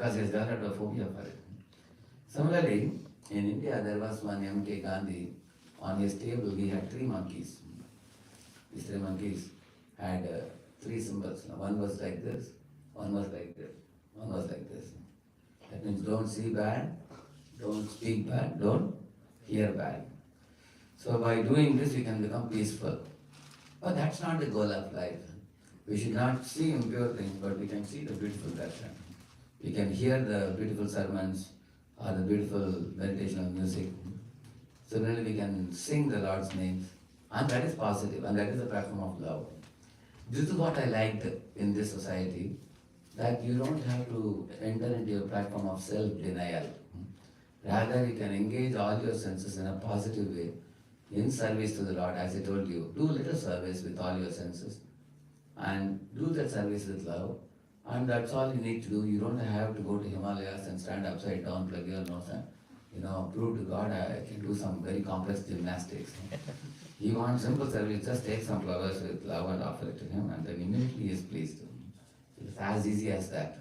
because he has developed a phobia for it. Similarly, in India there was one M.K. Gandhi. On his table he had three monkeys. These three monkeys had three symbols. One was like this, one was like this, one was like this. That means don't see bad, don't speak bad, don't hear bad. So by doing this we can become peaceful. But that's not the goal of life. We should not see impure things, but we can see the beautiful darshan. We can hear the beautiful sermons or the beautiful meditational music. Similarly, we can sing the Lord's names, and that is positive, and that is the platform of love. This is what I liked in this society, that you don't have to enter into a platform of self-denial. Rather, you can engage all your senses in a positive way, in service to the Lord, as I told you. Do little service with all your senses, and do that service with love, and that's all you need to do. You don't have to go to Himalayas and stand upside down, plug your nose and prove to God I can do some very complex gymnastics. You want simple service, just take some flowers with love and offer it to him, and then immediately he is pleased. It's as easy as that.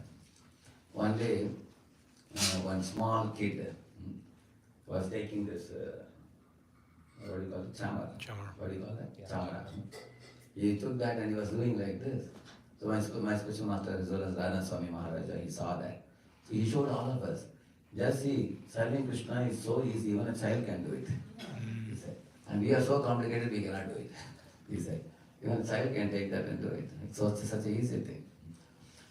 One day, one small kid was taking this, what do you call it, chamar. What do you call that? Yeah. Chamara. He took that and he was doing like this. So my spiritual master, as well as Radheshyam Maharaja, he saw that. So he showed all of us. Just see, serving Krishna is so easy, even a child can do it. He said. And we are so complicated, we cannot do it. He said. Even a child can take that and do it. It's such an easy thing.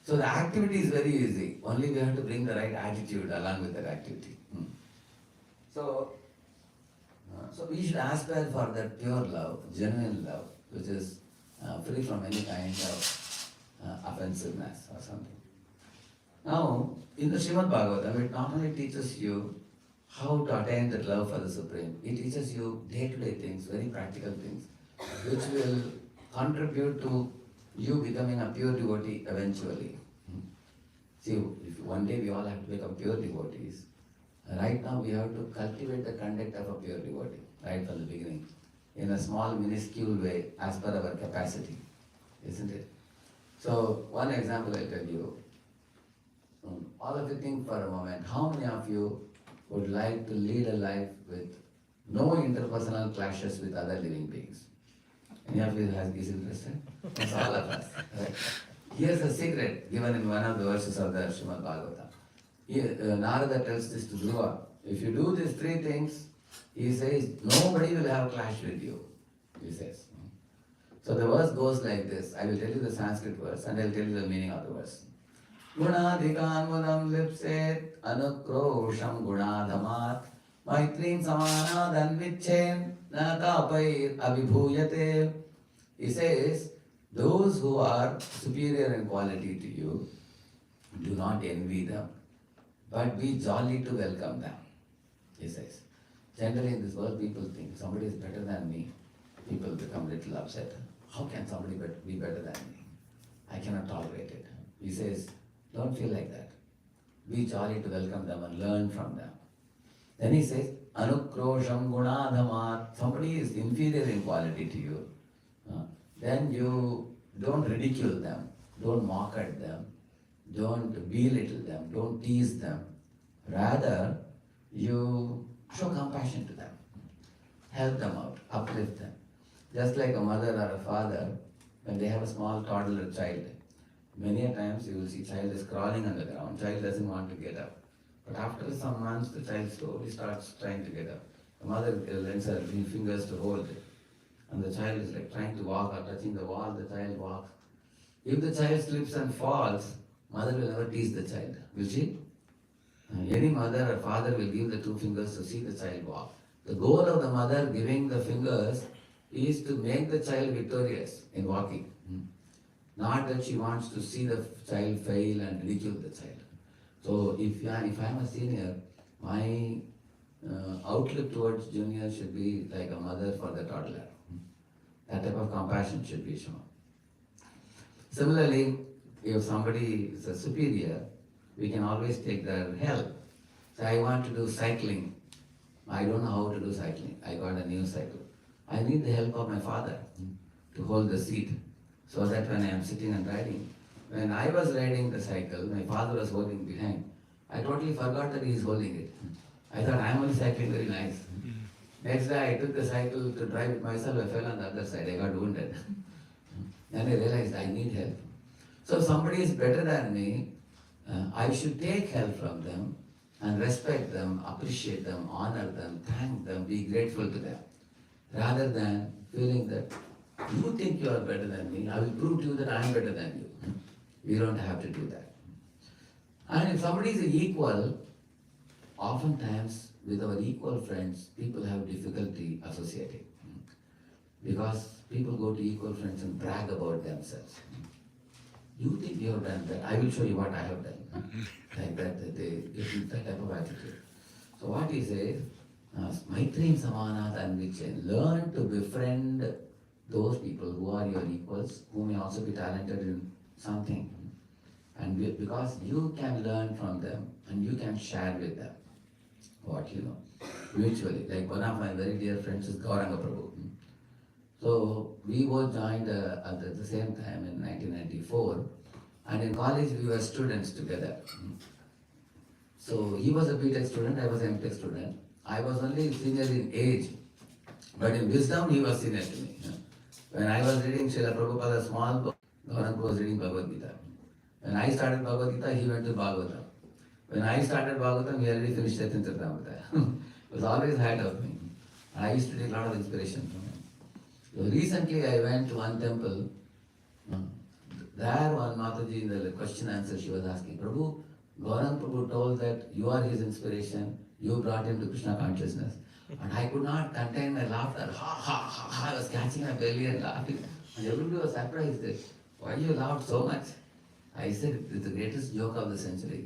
So the activity is very easy. Only we have to bring the right attitude along with that activity. So we should aspire for that pure love, genuine love, which is free from any kind of offensiveness or something. Now, in the Srimad Bhagavatam, it not only teaches you how to attain that love for the Supreme, it teaches you day-to-day things, very practical things, which will contribute to you becoming a pure devotee eventually. See, if one day we all have to become pure devotees, right now we have to cultivate the conduct of a pure devotee, right from the beginning, in a small, minuscule way, as per our capacity, isn't it? So, one example I'll tell you. All of you think for a moment, how many of you would like to lead a life with no interpersonal clashes with other living beings? Any of you is interested? That's all of us. Right? Here's a secret given in one of the verses of the Srimad Bhagavatam. Here, Narada tells this to Dhruva. If you do these three things, he says, nobody will have clash with you, he says. So the verse goes like this. I will tell you the Sanskrit verse and I will tell you the meaning of the verse. Gunadhikanmudam lipset anukrosham gunadhamat maitrim samanadan vichen natapair abhibhuyate. He says, those who are superior in quality to you, do not envy them, but be jolly to welcome them, he says. Generally in this world, people think somebody is better than me. People become a little upset. How can somebody be better than me? I cannot tolerate it. He says, don't feel like that. Be jolly to welcome them and learn from them. Then he says, Anukrosham gunadhamat. Somebody is inferior in quality to you. Then you don't ridicule them. Don't mock at them. Don't belittle them. Don't tease them. Rather, you show compassion to them. Help them out. Uplift them. Just like a mother or a father, when they have a small toddler child, many a times you will see child is crawling on the ground. Child doesn't want to get up. But after some months, the child slowly starts trying to get up. The mother lends her fingers to hold it. And the child is like trying to walk or touching the wall, the child walks. If the child slips and falls, mother will never tease the child. Will she? Any mother or father will give the two fingers to see the child walk. The goal of the mother giving the fingers is to make the child victorious in walking. Not that she wants to see the child fail and ridicule the child. So if I'm a senior, my outlook towards juniors should be like a mother for the toddler. That type of compassion should be shown. Similarly, if somebody is a superior, we can always take their help. So I want to do cycling. I don't know how to do cycling. I got a new cycle. I need the help of my father to hold the seat so that when I am sitting and riding, when I was riding the cycle, my father was holding behind. I totally forgot that he is holding it. I thought I am only cycling very nice. Next day I took the cycle to drive it myself, I fell on the other side, I got wounded. Then I realized I need help. So if somebody is better than me, I should take help from them and respect them, appreciate them, honor them, thank them, be grateful to them. Rather than feeling that you think you are better than me, I will prove to you that I am better than you. We don't have to do that. And if somebody is equal, oftentimes with our equal friends, people have difficulty associating. Because people go to equal friends and brag about themselves. You think you have done that, I will show you what I have done. Like that, they get that type of attitude. So what he says, Maitrim Samanat and Vichin, learn to befriend those people who are your equals, who may also be talented in something. And because you can learn from them and you can share with them what you know, mutually. Like one of my very dear friends is Gauranga Prabhu. So we both joined at the same time in 1994, and in college we were students together. So he was a B.Tech student, I was a M.Tech student. I was only senior in age, but in wisdom he was senior to me. When I was reading Srila Prabhupada's small book, Gauranga was reading Bhagavad Gita. When I started Bhagavad Gita, he went to Bhagavatam. When I started Bhagavatam, he already finished Chaitanya Charitamrita. He was always ahead of me. And I used to take a lot of inspiration from him. So recently I went to one temple. There one Mataji in the question answer she was asking, Prabhu, Gauranga Prabhu told that you are his inspiration, you brought him to Krishna consciousness. And I could not contain my laughter. Ha ha ha ha, I was catching my belly and laughing. And everybody was surprised that, why you laughed so much? I said, it's the greatest joke of the century.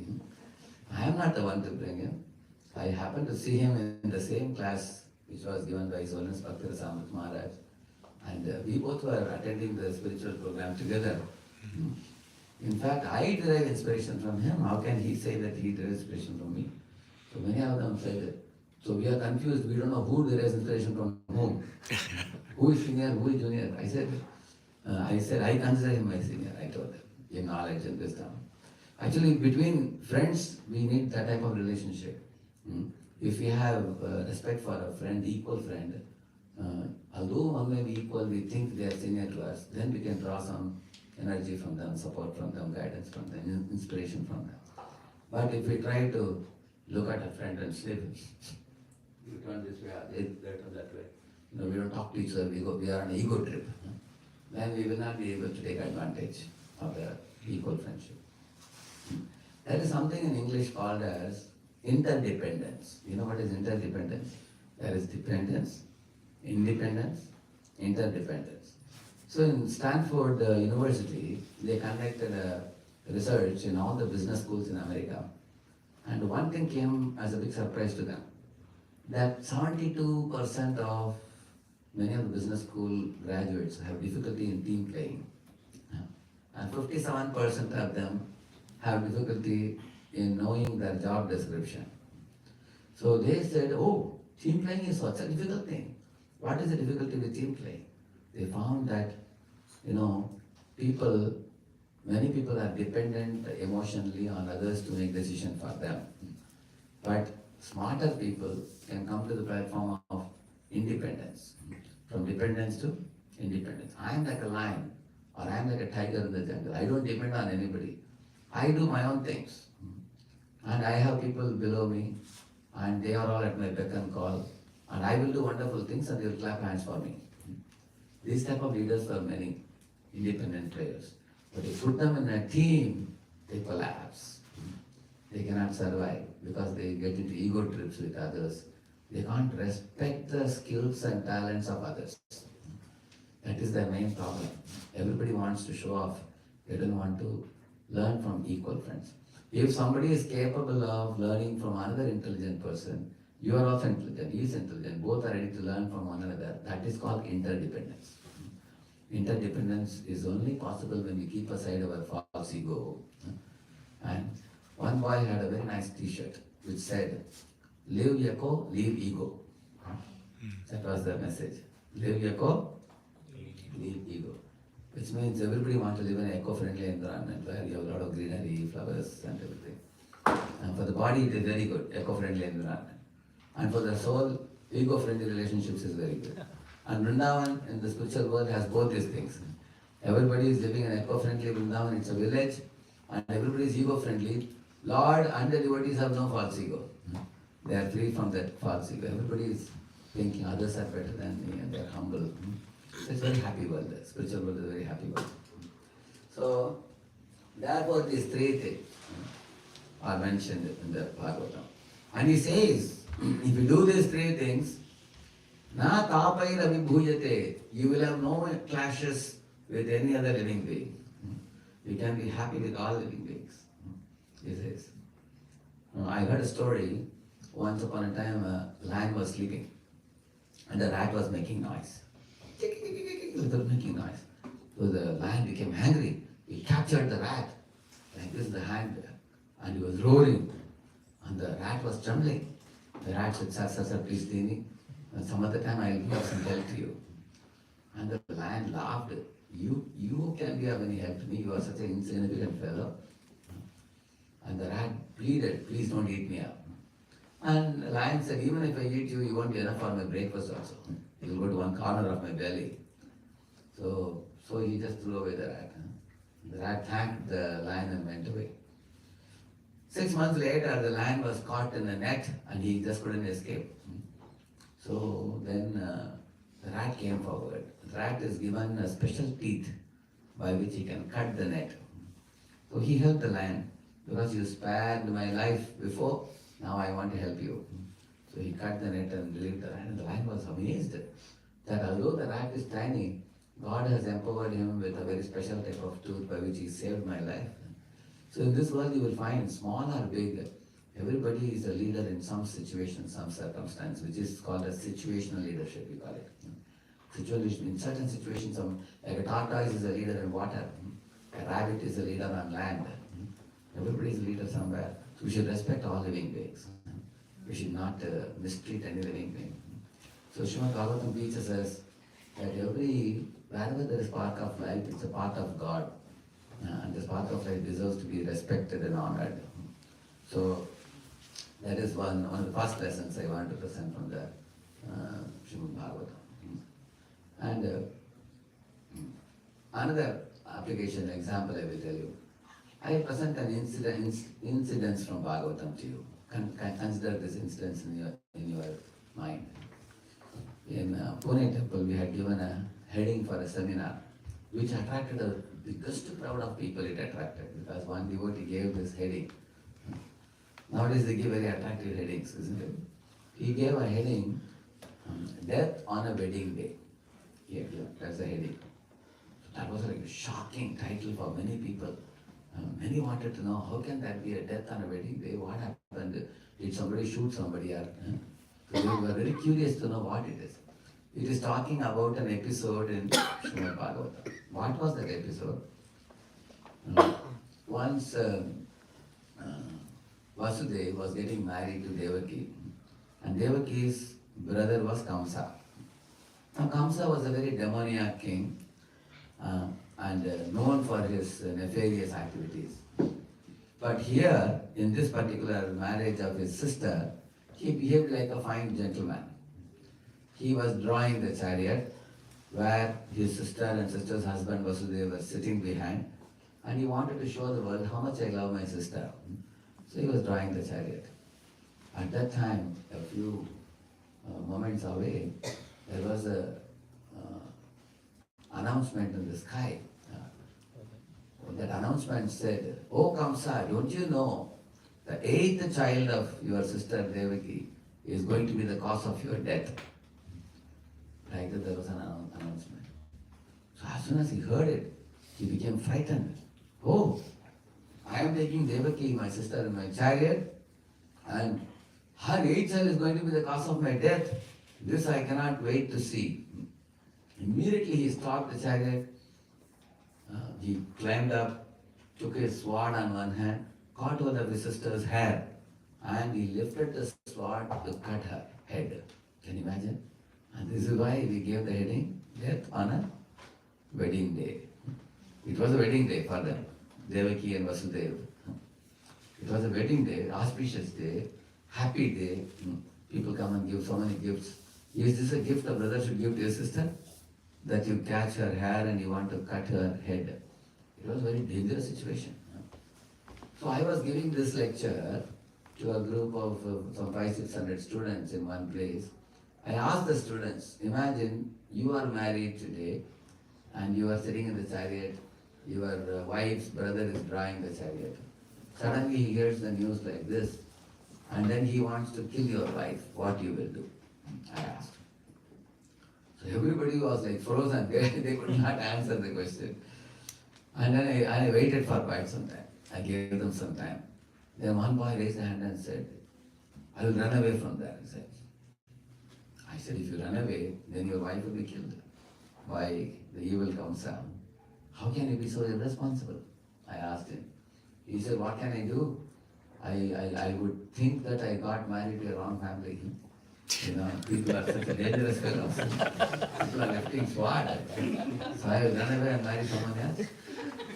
I am not the one to bring him. I happened to see him in the same class which was given by His Holiness Bhakti Center Maharaj. And we both were attending the spiritual program together. In fact, I derive inspiration from him. How can he say that he derives inspiration from me? So many of them said that. So we are confused. We don't know who derives inspiration from whom. Who is senior, who is junior? I said, I consider him my senior. I told them, in knowledge and wisdom. Actually, between friends, we need that type of relationship. If we have respect for a friend, equal friend, although one may be equal, we think they are senior to us, then we can draw some energy from them, support from them, guidance from them, inspiration from them. But if we try to look at a friend and say, you turn this way, they turn that way, we don't talk to each other, we are on an ego trip, then we will not be able to take advantage of the equal friendship. There is something in English called as interdependence. You know what is interdependence? There is dependence, independence, interdependence. So in Stanford University, they conducted a research in all the business schools in America. And one thing came as a big surprise to them, that 72% of many of the business school graduates have difficulty in team playing. And 57% of them have difficulty in knowing their job description. So they said, oh, team playing is such a difficult thing. What is the difficulty with team playing? They found that, many people are dependent emotionally on others to make decisions for them. But smarter people can come to the platform of independence. From dependence to independence. I am like a lion, or I am like a tiger in the jungle. I don't depend on anybody. I do my own things. And I have people below me, and they are all at my beck and call. And I will do wonderful things and they will clap hands for me. These type of leaders are many independent players. But if you put them in a team, they collapse. They cannot survive because they get into ego trips with others. They can't respect the skills and talents of others. That is their main problem. Everybody wants to show off. They don't want to learn from equal friends. If somebody is capable of learning from another intelligent person, you are also intelligent, he is intelligent, both are ready to learn from one another. That is called interdependence. Interdependence is only possible when we keep aside our false ego. And one boy had a very nice t-shirt which said, live echo, leave ego. That was the message. Live echo, leave ego. Which means everybody wants to live in an eco-friendly environment where you have a lot of greenery, flowers and everything. And for the body it is very good, eco-friendly environment. And for the soul, ego-friendly relationships is very good. And Vrindavan in the spiritual world has both these things. Everybody is living in eco-friendly Vrindavan, it's a village, and everybody is ego-friendly. Lord and the devotees have no false ego. They are free from that false ego. Everybody is thinking others are better than me and they are humble. So it's a very happy world. The spiritual world is a very happy world. So, therefore these three things are mentioned in the Bhagavatam. And he says, if you do these three things, na tapair abhibhujate, you will have no clashes with any other living being. You can be happy with all living beings. He says. I heard a story, once upon a time a lion was sleeping and the rat was making noise. Without making noise. So the lion became angry. He captured the rat, like this, the hand, and he was roaring. And the rat was trembling. The rat said, sir, please leave me. And some other time I will give some help to you. And the lion laughed. You can be of any help to me. You are such an insignificant fellow. And the rat pleaded, please don't eat me up. And the lion said, even if I eat you, you won't be enough for my breakfast also. You will go to one corner of my belly. So he just threw away the rat. The rat thanked the lion and went away. 6 months later, the lion was caught in a net and he just couldn't escape. So then the rat came forward. The rat is given a special teeth by which he can cut the net. So he helped the lion. Because you spared my life before, now I want to help you. So he cut the net and released the lion. And the lion was amazed that although the rat is tiny, God has empowered him with a very special type of tooth by which he saved my life. So in this world you will find, small or big, everybody is a leader in some situation, some circumstance, which is called as situational leadership, we call it. Situation, in certain situations, like a tortoise is a leader in water, a rabbit is a leader on land. Everybody is a leader somewhere. So we should respect all living beings. We should not mistreat any living being. So Srimad Bhagavatam teaches us that wherever there is spark of life, it's a part of God. And the spark of life deserves to be respected and honored. So that is one of the first lessons I want to present from the Srimad Bhagavatam. And another application example I will tell you. I present an incidents from Bhagavatam to you. Consider this incidents in your mind. In Pune temple, we had given a heading for a seminar, which attracted the biggest crowd of people. It attracted because one devotee gave this heading. Nowadays they give very attractive headings, isn't it? He gave a heading, Death on a Wedding Day. Yeah, that's the heading. That was like a shocking title for many people. Many wanted to know, how can that be a death on a wedding day? What happened? Did somebody shoot somebody? So they were very curious to know what it is. It is talking about an episode in Srimad Bhagavatam. What was that episode? Once Vasudeva was getting married to Devaki, and Devaki's brother was Kamsa. Now Kamsa was a very demoniac king. And known for his nefarious activities. But here, in this particular marriage of his sister, he behaved like a fine gentleman. He was drawing the chariot where his sister and sister's husband Vasudeva was sitting behind, and he wanted to show the world how much I love my sister. So he was drawing the chariot. At that time, a few moments away, there was a announcement in the sky. That announcement said, "Oh Kamsa, don't you know the 8th child of your sister Devaki is going to be the cause of your death?" Like that there was an announcement. So as soon as he heard it, he became frightened. Oh, I am taking Devaki, my sister, in my chariot, and her 8th child is going to be the cause of my death. This I cannot wait to see. Immediately he stopped the chariot. He climbed up, took his sword on one hand, caught one of his sister's hair, and he lifted the sword to cut her head. Can you imagine? And this is why we gave the heading, Death on a Wedding Day. It was a wedding day for them, Devaki and Vasudeva. It was a wedding day, auspicious day, happy day. People come and give so many gifts. Is this a gift a brother should give to your sister? That you catch her hair and you want to cut her head. It was a very dangerous situation. So I was giving this lecture to a group of some 500-600 students in one place. I asked the students, imagine you are married today and you are sitting in the chariot, your wife's brother is drawing the chariot. Suddenly he hears the news like this, and then he wants to kill your wife. What you will do? I asked. So everybody was like frozen. They could not answer the question. And then I waited for quite some time. I gave them some time. Then one boy raised a hand and said, I will run away from there, he said. I said, if you run away, then your wife will be killed by the evil Kamsa. How can you be so irresponsible? I asked him. He said, what can I do? I would think that I got married to a wrong family. You know, people are such a dangerous fellows. People are lifting sword. So I will run away and marry someone else.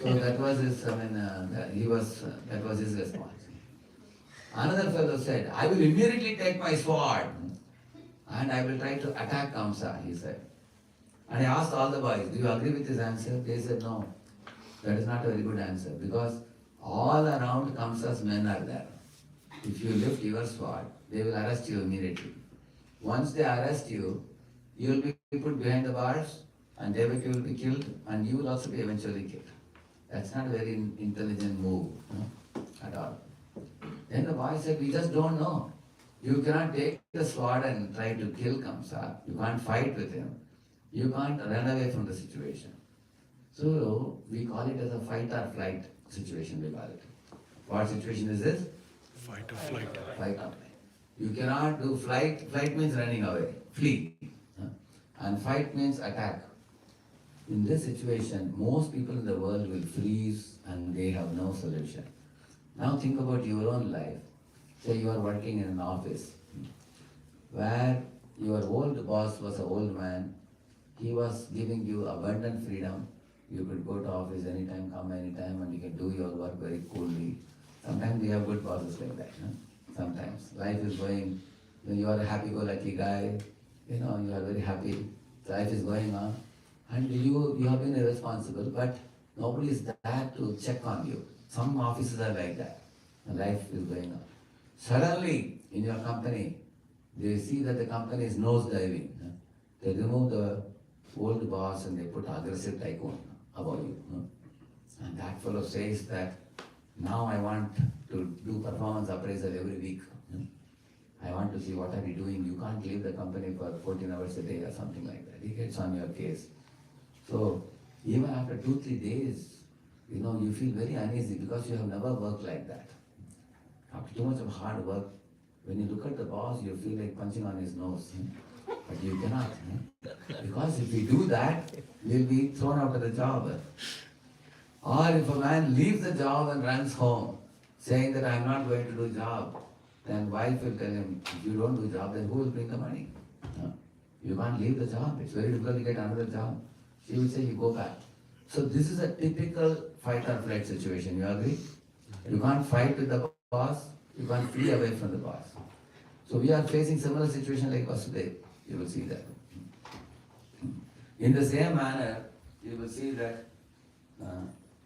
So that was his, that was his response. Another fellow said, I will immediately take my sword and I will try to attack Kamsa, he said. And I asked all the boys, do you agree with his answer? They said, no, that is not a very good answer because all around Kamsa's men are there. If you lift your sword, they will arrest you immediately. Once they arrest you, you will be put behind the bars and Devaki will be killed and you will also be eventually killed. That's not a very intelligent move at all. Then the boy said, we just don't know. You cannot take the sword and try to kill Kamsa. You can't fight with him. You can't run away from the situation. So we call it as a fight or flight situation, we call it. What situation is this? Fight or flight. Fight or flight. You cannot do flight. Flight means running away, flee. And fight means attack. In this situation, most people in the world will freeze and they have no solution. Now think about your own life. Say you are working in an office where your old boss was an old man. He was giving you abundant freedom. You could go to office anytime, come anytime, and you can do your work very coolly. Sometimes we have good bosses like that. Sometimes life is going, you are a happy-go-lucky guy, you are very happy. Life is going on. And you have been irresponsible, but nobody is there to check on you. Some offices are like that. And life is going on. Suddenly, in your company, they see that the company is nosediving. They remove the old boss and they put aggressive tycoon above you. And that fellow says that, now I want to do performance appraisal every week. I want to see what are you doing. You can't leave the company for 14 hours a day or something like that. He gets on your case. So even after 2-3 days, you feel very uneasy because you have never worked like that. After too much of hard work, when you look at the boss, you feel like punching on his nose. But you cannot. Because if we do that, we'll be thrown out of the job. Or if a man leaves the job and runs home, saying that I'm not going to do job, then wife will tell him, if you don't do job, then who will bring the money? You can't leave the job. It's very difficult to get another job. She will say, you go back. So this is a typical fight or flight situation. You agree? You can't fight with the boss. You can't flee away from the boss. So we are facing similar situation like Vasudev. You will see that. In the same manner, you will see that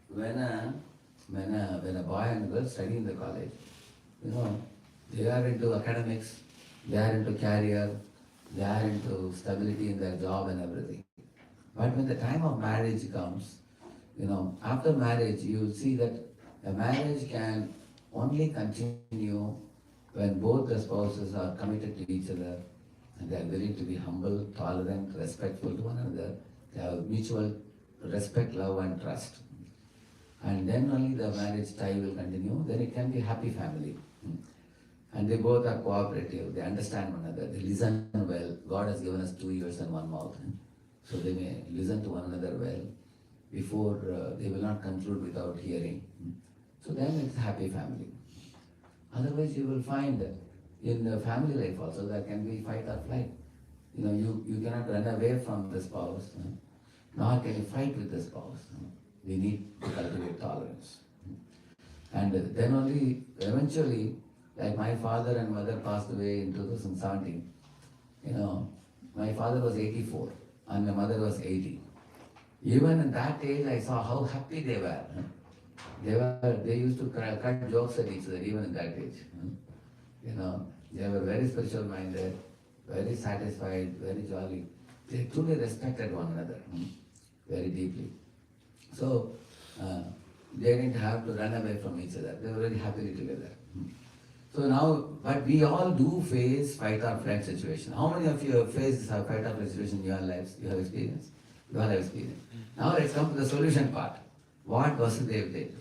when a boy and girl study in the college, they are into academics, they are into career, they are into stability in their job and everything. But when the time of marriage comes, after marriage, you will see that a marriage can only continue when both the spouses are committed to each other and they are willing to be humble, tolerant, respectful to one another. They have mutual respect, love and trust. And then only the marriage tie will continue, then it can be a happy family. And they both are cooperative, they understand one another, they listen well. God has given us 2 ears and 1 mouth. So they may listen to one another well before they will not conclude without hearing. So then it's a happy family. Otherwise you will find in the family life also there can be fight or flight. You cannot run away from the spouse, nor can you fight with the spouse. We need to cultivate tolerance. And then only eventually, like my father and mother passed away in 2017, my father was 84 and my mother was 80. Even in that age, I saw how happy they were. They used to cut jokes at each other even in that age. They were very spiritual minded, very satisfied, very jolly. They truly respected one another very deeply. So they didn't have to run away from each other. They were very happily together. So now, but we all do face fight or flight situation. How many of you have faced a fight or flight situation in your lives? You have experienced? You all have experienced. Now let's come to the solution part. What Vasudeva did.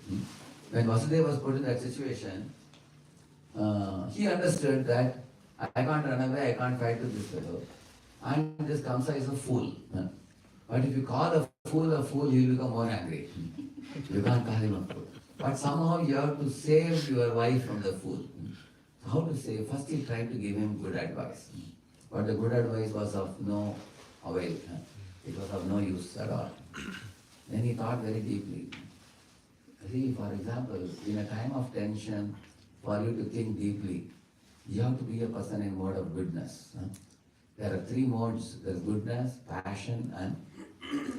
When Vasudeva was put in that situation, he understood that I can't run away, I can't fight with this fellow. And this Kamsa is a fool. But if you call a fool, he will become more angry. You can't call him a fool. But somehow you have to save your wife from the fool. How to save? First he tried to give him good advice. But the good advice was of no avail. It was of no use at all. Then he thought very deeply. See, for example, in a time of tension, for you to think deeply, you have to be a person in mode of goodness. There are three modes. There is goodness, passion, and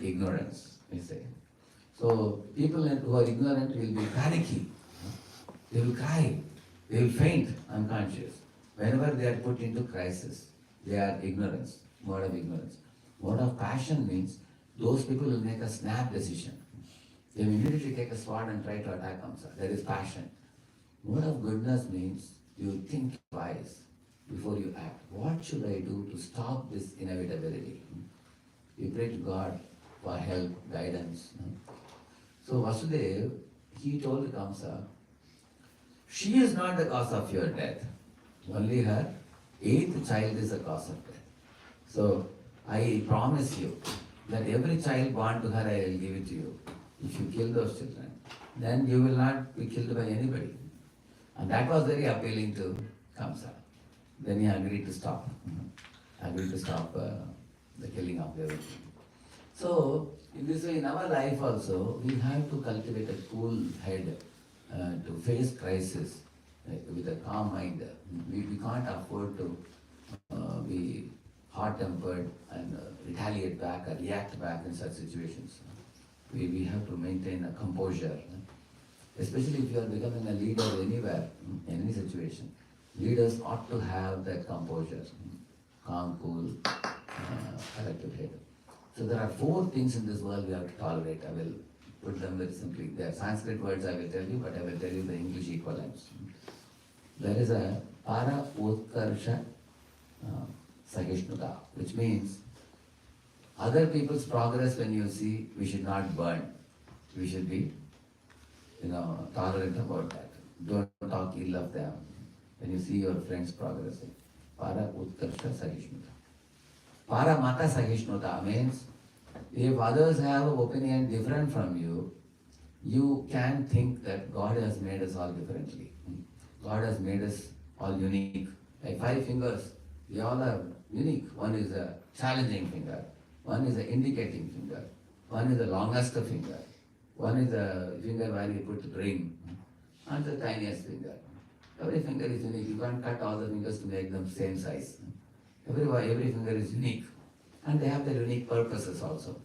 ignorance, we say. So people who are ignorant will be panicky. They will cry. They will faint unconscious. Whenever they are put into crisis, they are ignorance, mode of ignorance. Mode of passion means those people will make a snap decision. They will immediately take a sword and try to attack Kamsa. There is passion. Mode of goodness means you think twice before you act. What should I do to stop this inevitability? You pray to God for help, guidance. So Vasudeva, he told Kamsa, she is not the cause of your death. Only her 8th child is the cause of death. So I promise you that every child born to her, I will give it to you. If you kill those children, then you will not be killed by anybody. And that was very appealing to Kamsa. Then he agreed to stop. The killing of everything. So, in this way, in our life also, we have to cultivate a cool head to face crisis with a calm mind. We can't afford to be hot-tempered and retaliate back or react back in such situations. We have to maintain a composure. Especially if you are becoming a leader anywhere, in any situation. Leaders ought to have that composure, calm, cool, collective head. So there are 4 things in this world we have to tolerate. I will put them very simply. They are Sanskrit words I will tell you, but I will tell you the English equivalents. There is a para utkarsha sahishnutta, which means other people's progress when you see, we should not burn. We should be tolerant about that. Don't talk ill of them when you see your friends progressing. Para utkarsha sahishnutta. Para mata sahishnutta means if others have an opinion different from you, you can think that God has made us all differently. God has made us all unique. Like 5 fingers, we all are unique. One is a challenging finger, one is an indicating finger, one is the longest finger, one is a finger where you put the ring, and the tiniest finger. Every finger is unique. You can't cut all the fingers to make them same size. Every finger is unique. And they have their unique purposes also.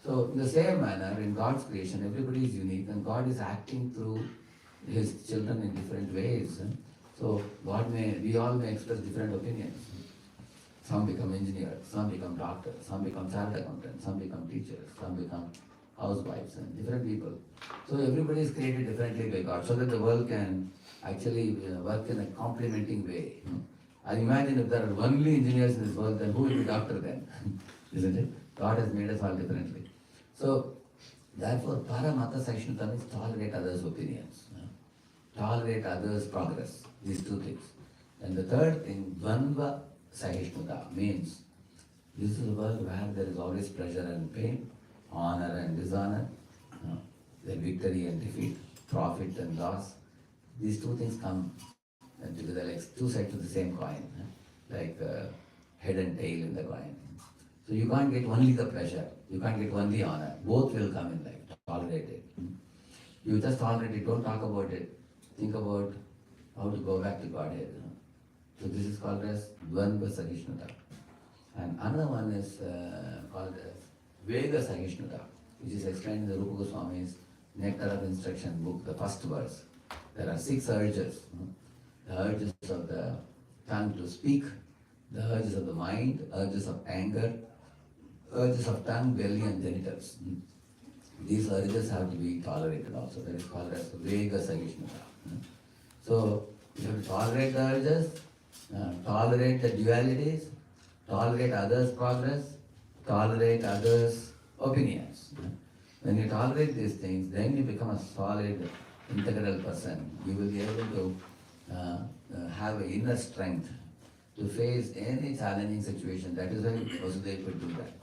So in the same manner, in God's creation, everybody is unique and God is acting through His children in different ways. So we all may express different opinions. Some become engineers, some become doctors, some become chartered accountants, some become teachers, some become housewives and different people. So everybody is created differently by God so that the world can actually work in a complementing way. I imagine if there are only engineers in this world, then who will be doctor then? Isn't it? God has made us all differently. So, therefore, paramata sahishnutta means tolerate others' opinions. Tolerate others' progress. These 2 things. And the third thing, dvandva sahishnutta means this is a world where there is always pleasure and pain, honor and dishonor, the victory and defeat, profit and loss. These 2 things come together like 2 sides of the same coin, like head and tail in the coin. So you can't get only the pleasure, you can't get only honor. Both will come in life, tolerate it. You just tolerate it, don't talk about it. Think about how to go back to Godhead. So this is called as Dvandva Sahishnata. And another one is called as Vega Sahishnata, which is explained in the Rupa Goswami's Nectar of Instruction book, the first verse. There are 6 urges. The urges of the tongue to speak, the urges of the mind, urges of anger, urges of tongue, belly and genitals. These urges have to be tolerated also. That is called as Vega Sahishnata. So you have to tolerate the urges, tolerate the dualities, tolerate others' progress, tolerate others' opinions. When you tolerate these things, then you become a solid, integral person. You will be able to have an inner strength to face any challenging situation. That is why Vasudeva could do that.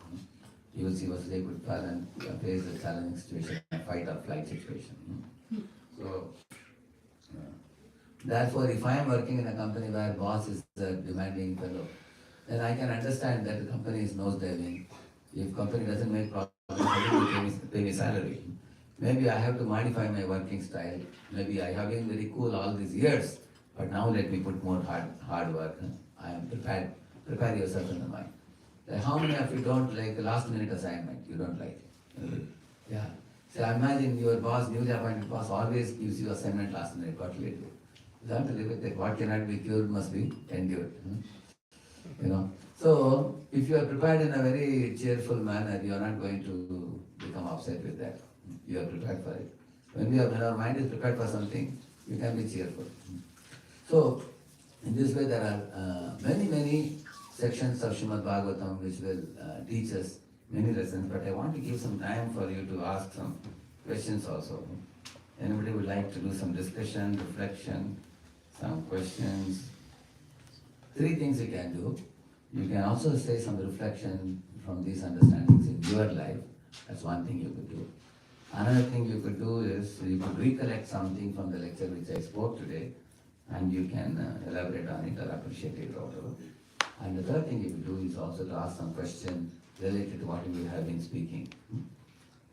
You will see Vasudeva could fall and face a challenging situation, a fight or flight situation. So, therefore, if I am working in a company where boss is a demanding fellow, then I can understand that the company is nosediving. If company doesn't make profit, how do pay me salary? Maybe I have to modify my working style. Maybe I have been very cool all these years, but now let me put more hard work. I am prepared. Prepare yourself in the mind. How many of you don't like the last minute assignment? You don't like it. Yeah. So imagine your boss, newly appointed boss, always gives you assignment last minute. What will you do? You have to live with it. What cannot be cured must be endured. So if you are prepared in a very cheerful manner, you are not going to become upset with that. You are prepared for it. When our mind is prepared for something, you can be cheerful. So in this way, there are many sections of Srimad Bhagavatam which will teach us many lessons. But I want to give some time for you to ask some questions also. Anybody would like to do some discussion, reflection, some questions? 3 things you can do. You can also say some reflection from these understandings in your life. That's one thing you could do. Another thing you could do is you could recollect something from the lecture which I spoke today, and you can elaborate on it or appreciate it or whatever. And the third thing you could do is also to ask some question related to what you have been speaking.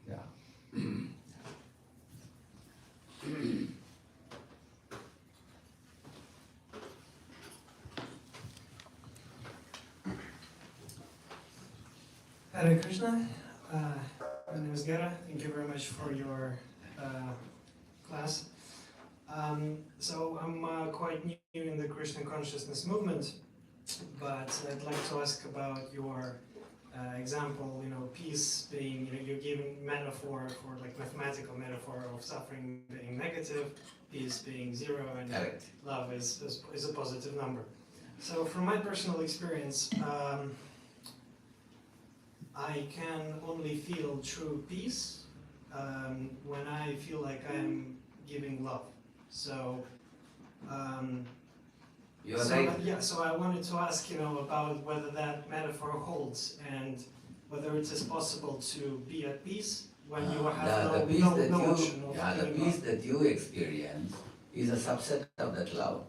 Yeah. Hare Krishna. My name is Gera. Thank you very much for your class. So I'm quite new in the Krishna consciousness movement, but I'd like to ask about your example. Peace being, you're giving metaphor for like mathematical metaphor of suffering being negative, peace being 0, and Correct. love is a positive number. So from my personal experience, I can only feel true peace when I feel like I'm giving love. So, You're right. Yeah. So I wanted to ask, about whether that metaphor holds and whether it is possible to be at peace when you have no emotion of the feeling peace love. that you experience is a subset of that love.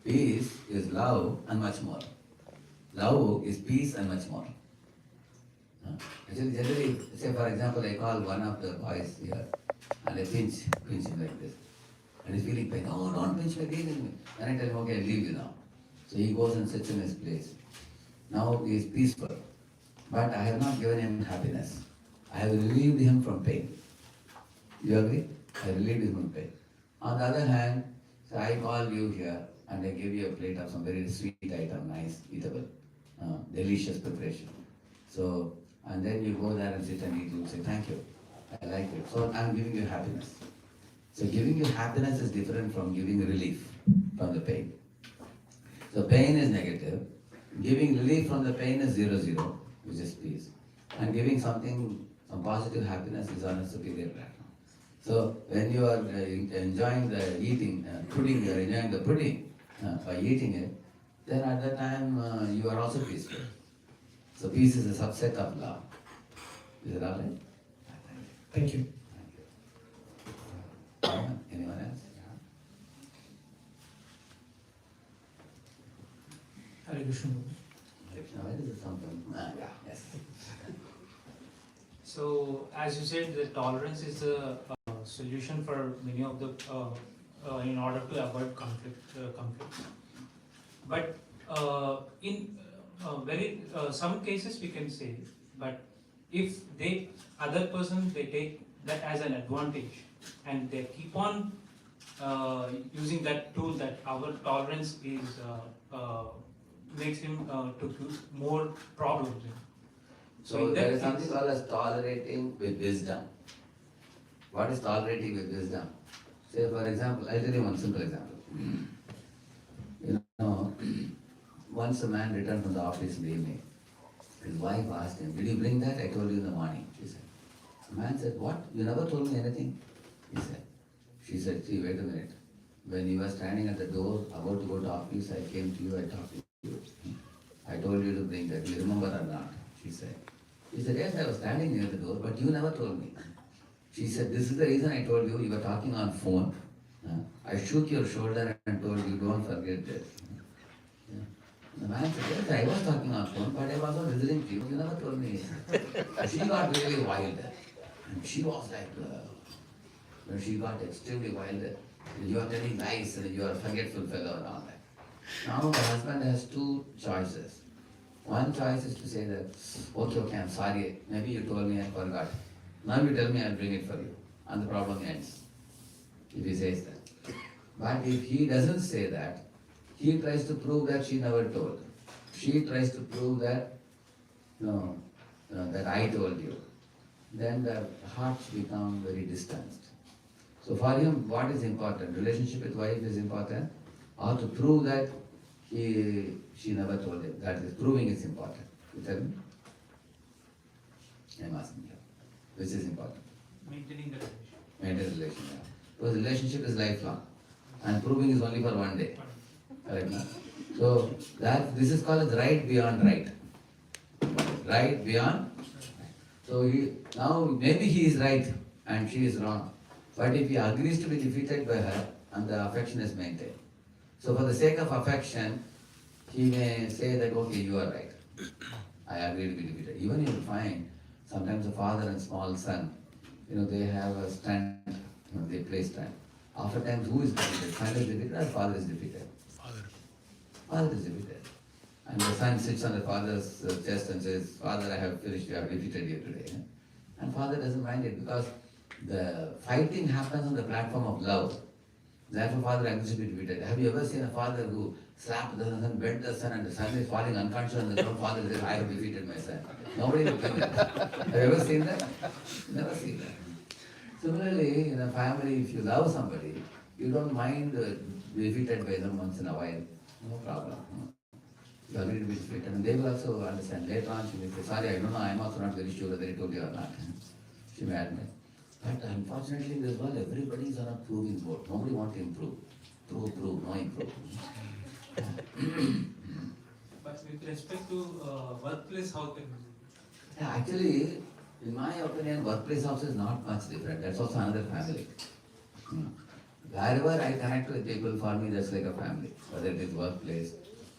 Peace is love and much more. Love is peace and much more. Actually, generally, say for example, I call one of the boys here and I pinch him like this. And he's feeling pain. Oh, don't pinch me again. And I tell him, okay, I'll leave you now. So he goes and sits in his place. Now he is peaceful. But I have not given him happiness. I have relieved him from pain. You agree? I relieved him from pain. On the other hand, so I call you here and I give you a plate of some very sweet item, nice, eatable, delicious preparation. So, and then you go there and sit and eat, you say, thank you, I like it. So I'm giving you happiness. So giving you happiness is different from giving relief from the pain. So pain is negative. Giving relief from the pain is 0, which is peace. And giving some positive happiness is on a superior platform. So when you are enjoying the eating, pudding, you are enjoying the pudding by eating it, then at that time you are also peaceful. So peace is a subset of love. Is it all right? Thank you. Anyone else? Hare Krishna. Where is it come from? Yes. So, as you said, the tolerance is a solution for many of the in order to avoid conflict. But in very some cases we can say, but if they other person they take that as an advantage and they keep on using that tool that our tolerance is makes him to do more problems. So in there that is something case- called as tolerating with wisdom. What is tolerating with wisdom? Say for example, I'll tell you one simple example. You know, once a man returned from the office in the evening, his wife asked him, "Did you bring that? I told you in the morning." She said. The man said, "What? You never told me anything?" He said. She said, "See, wait a minute. When you were standing at the door about to go to office, I came to you, I talked to you. I told you to bring that. You remember or not?" She said. He said, "Yes, I was standing near the door, but you never told me." She said, "This is the reason I told you. You were talking on phone. I shook your shoulder and told you, don't forget this." The man said, "Yes, I was talking on phone, but I was not listening to you. You never told me." She got really wild. And she was like, she got extremely wild. "You are telling lies and you are a forgetful fellow and all that." Now the husband has two choices. One choice is to say that, okay, I'm sorry. Maybe you told me, I forgot. Now you tell me, I'll bring it for you. And the problem ends. If he says that. But if he doesn't say that, he tries to prove that she never told. She tries to prove that, no, that I told you. Then the hearts become very distanced. So for him, what is important? Relationship with wife is important, or to prove that she never told him. That is, proving is important. You tell me? I'm asking you. Which is important? Maintaining the relationship. Maintain relationship. Yeah. Because relationship is lifelong. And proving is only for one day. Correct? No? So this is called as right beyond right. Right beyond. So now maybe he is right and she is wrong. But if he agrees to be defeated by her and the affection is maintained. So for the sake of affection, he may say that, okay, you are right. I agree to be defeated. Even you will find sometimes a father and small son, they have a stand, they play stand. After times, who is defeated? Son is defeated or father is defeated? Father is defeated. And the son sits on the father's chest and says, "Father, I have finished, I have defeated you today." And father doesn't mind it because the fighting happens on the platform of love. Therefore, father agrees to be defeated. Have you ever seen a father who slapped the son, bent the son, and the son is falling unconscious on the ground? Father says, "I have defeated my son." Nobody will do that. Have you ever seen that? Never seen that. Similarly, in a family, if you love somebody, you don't mind defeated by them once in a while. No problem. You agree to be defeated. And they will also understand. Later on, she will say, "Sorry, I don't know, I'm also not very sure whether I told you or not." She may admit. But unfortunately, in this world, everybody is on a proving board. Nobody wants to improve. Prove, no improve. But with respect to workplace, how can Yeah, actually, in my opinion, workplace also is not much different. That's also another family. Wherever I connect with people, for me, that's like a family. Whether it is workplace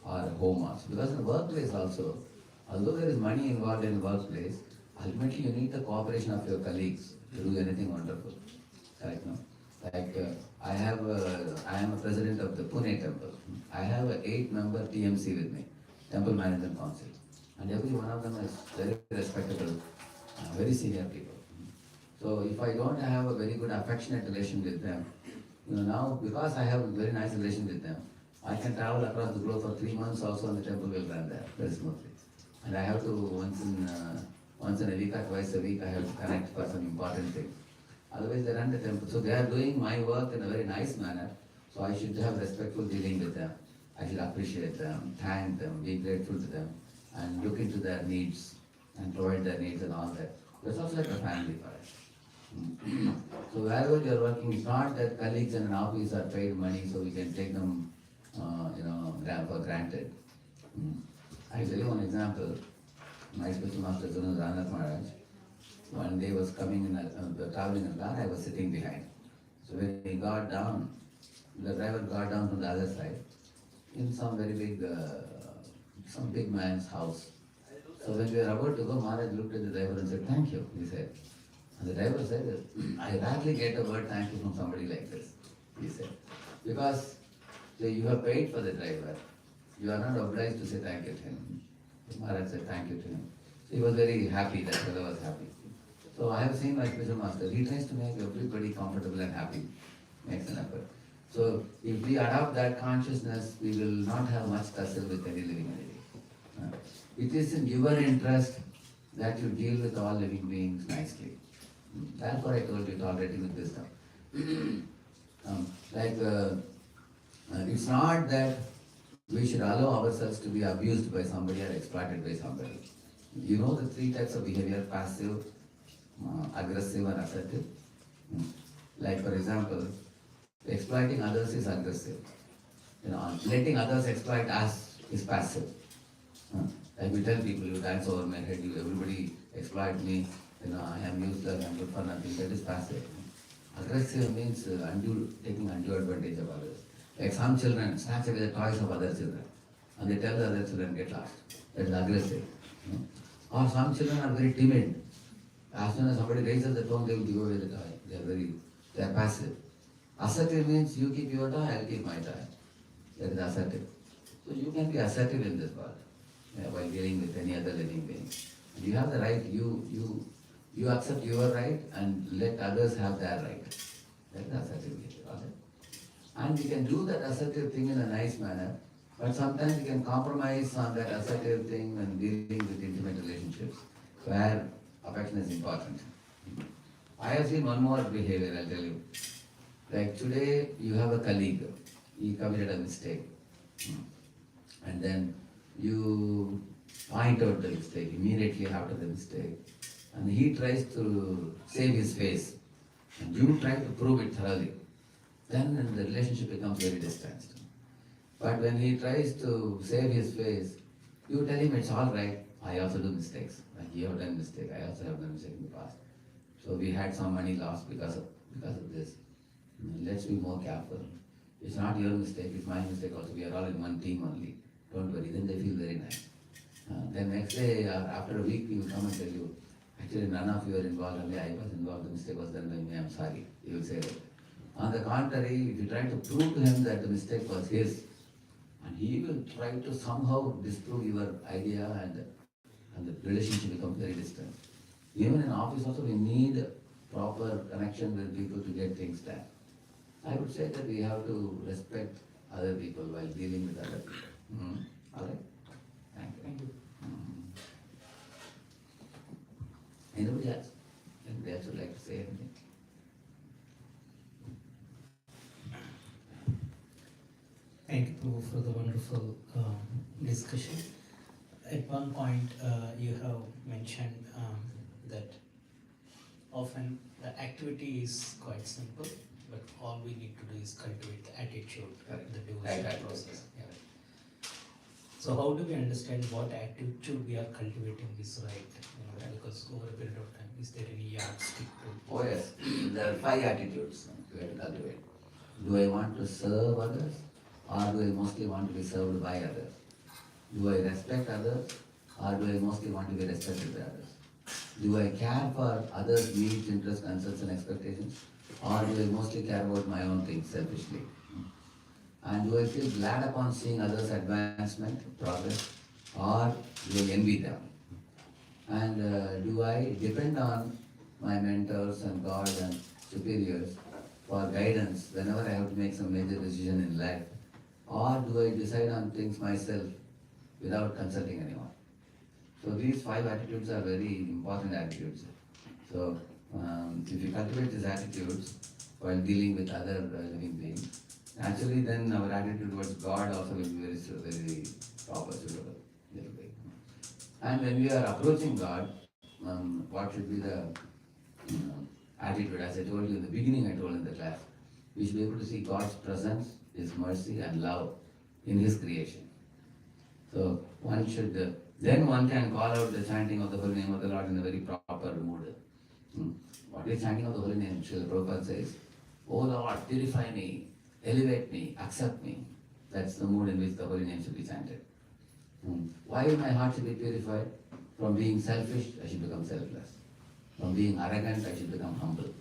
or home also. Because in workplace also, although there is money involved in workplace, ultimately you need the cooperation of your colleagues to do anything wonderful. Correct, no? Like I am a president of the Pune temple. I have an 8-member TMC with me, Temple Management Council. And every one of them is very respectable, very senior people. So if I don't have a very good affectionate relation with them, now because I have a very nice relation with them, I can travel across the globe for 3 months also and the temple will run there very smoothly. And I have to once in a week or twice a week I have to connect for some important things. Otherwise they run the temple. So they are doing my work in a very nice manner. So I should have respectful dealing with them. I should appreciate them, thank them, be grateful to them, and look into their needs and provide their needs and all that. That's also like a family for us. So wherever you are working, it's not that colleagues in an office are paid money so we can take them, for granted. I'll tell you one example. My spiritual master, Ranath Maharaj, one day was coming traveling in a car, I was sitting behind. So when he got down, the driver got down from the other side, in some very big, some big man's house. So when we were about to go, Maharaj looked at the driver and said, "Thank you," he said. And the driver said, I rarely get a word thank you from somebody like this, he said. Because you have paid for the driver. You are not obliged to say thank you to him. Maharaj said thank you to him. So he was very happy, that fellow was happy. So I have seen my spiritual master, he tries to make everybody comfortable and happy, makes an effort. So if we adopt that consciousness, we will not have much tussle with any living entity. It is in your interest that you deal with all living beings nicely. That's what I told you already with wisdom. It's not that we should allow ourselves to be abused by somebody or exploited by somebody. You know the three types of behavior: passive, aggressive and assertive. Like for example, exploiting others is aggressive. Letting others exploit us is passive. Like we tell people, you dance over my head, everybody exploit me, I am useless, I am good for nothing. That is passive. Aggressive means taking undue advantage of others. Like some children snatch away the toys of other children and they tell the other children get lost. That is aggressive. Or some children are very timid. As soon as somebody raises the tone, they will give away the toy. They are passive. Assertive means you keep your toy, I'll keep my toy. That is assertive. So you can be assertive in this world while dealing with any other living being. You have the right, you accept your right and let others have their right. That is assertive behavior. And we can do that assertive thing in a nice manner, but sometimes we can compromise on that assertive thing when dealing with intimate relationships, where affection is important. I have seen one more behavior, I'll tell you. Like today, you have a colleague, he committed a mistake. And then you point out the mistake immediately after the mistake. And he tries to save his face. And you try to prove it thoroughly. Then the relationship becomes very distanced. But when he tries to save his face, you tell him it's all right. I also do mistakes. Like you have done mistake. I also have done mistake in the past. So we had some money lost because of this. Let's be more careful. It's not your mistake, it's my mistake also. We are all in one team only. Don't worry. Then they feel very nice. Then next day, after a week, he will come and tell you, actually none of you are involved, only I was involved, the mistake was done by me, I'm sorry. He will say that. On the contrary, if you try to prove to him that the mistake was his, and he will try to somehow disprove your idea and the relationship becomes very distant. Even in office also, we need proper connection with people to get things done. I would say that we have to respect other people while dealing with other people. All right? Thank you. Anybody else? Anybody else would like to say anything? Thank you, Prabhu, for the wonderful discussion. At one point, you have mentioned that often the activity is quite simple, but all we need to do is cultivate the attitude, the devotion process. Yeah. So how do we understand what attitude we are cultivating is right? Because over a period of time, is there any yardstick to? Oh yes, there are 5 attitudes we have to cultivate. Do I want to serve others, or do I mostly want to be served by others? Do I respect others, or do I mostly want to be respected by others? Do I care for others' needs, interests, concerns and expectations, or do I mostly care about my own things selfishly? And do I feel glad upon seeing others' advancement, progress, or do I envy them? And do I depend on my mentors and God and superiors for guidance whenever I have to make some major decision in life? Or do I decide on things myself without consulting anyone? So these 5 attitudes are very important attitudes. So if you cultivate these attitudes while dealing with other living beings, naturally then our attitude towards God also will be very proper, suitable. And when we are approaching God, what should be the attitude? As I told you in the beginning, I told in the class, we should be able to see God's presence, His mercy and love in His creation. So one should, then one can call out the chanting of the holy name of the Lord in a very proper mood. What is chanting of the holy name? Srila Prabhupada says, "O Lord, purify me, elevate me, accept me." That's the mood in which the holy name should be chanted. Why my heart should be purified? From being selfish, I should become selfless. From being arrogant, I should become humble.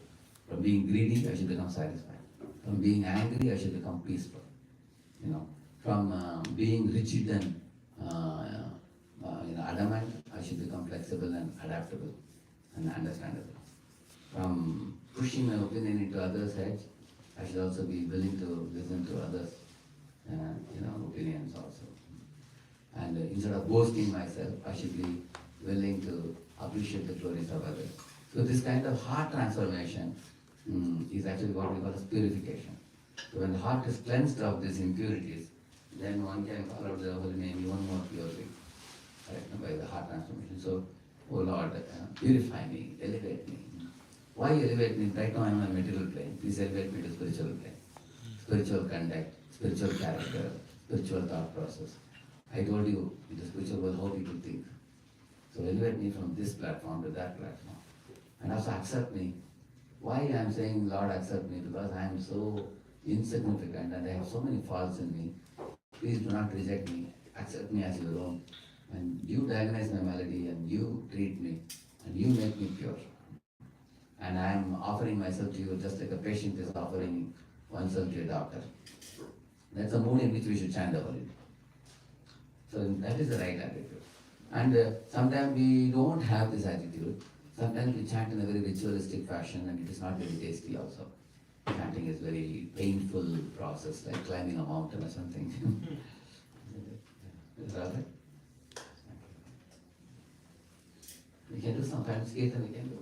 From being greedy, I should become satisfied. From being angry, I should become peaceful. From being rigid and adamant, I should become flexible and adaptable and understandable. From pushing my opinion into others' heads, I should also be willing to listen to others' opinions also. And instead of boasting myself, I should be willing to appreciate the glories of others. So this kind of heart transformation is actually what we call as purification. So when the heart is cleansed of these impurities, then one can call out the holy name even more purely, right, by the heart transformation. So, oh Lord, purify me, elevate me. Why elevate me? Right now I am on a material plane. Please elevate me to spiritual plane. Spiritual conduct, spiritual character, spiritual thought process. I told you, in the spiritual world, how people think. So elevate me from this platform to that platform. And also accept me. Why I am saying, Lord, accept me? Because I am so insignificant and I have so many faults in me. Please do not reject me. Accept me as your own. And you diagnose my malady and you treat me and you make me pure. And I am offering myself to you just like a patient is offering oneself to a doctor. That's the mood in which we should chant the holy name. So that is the right attitude. And sometimes we don't have this attitude. Sometimes we chant in a very ritualistic fashion and it is not very tasty also. Chanting is very painful process, like climbing a mountain or something. Is that right? We can do some kind of skate and we can do.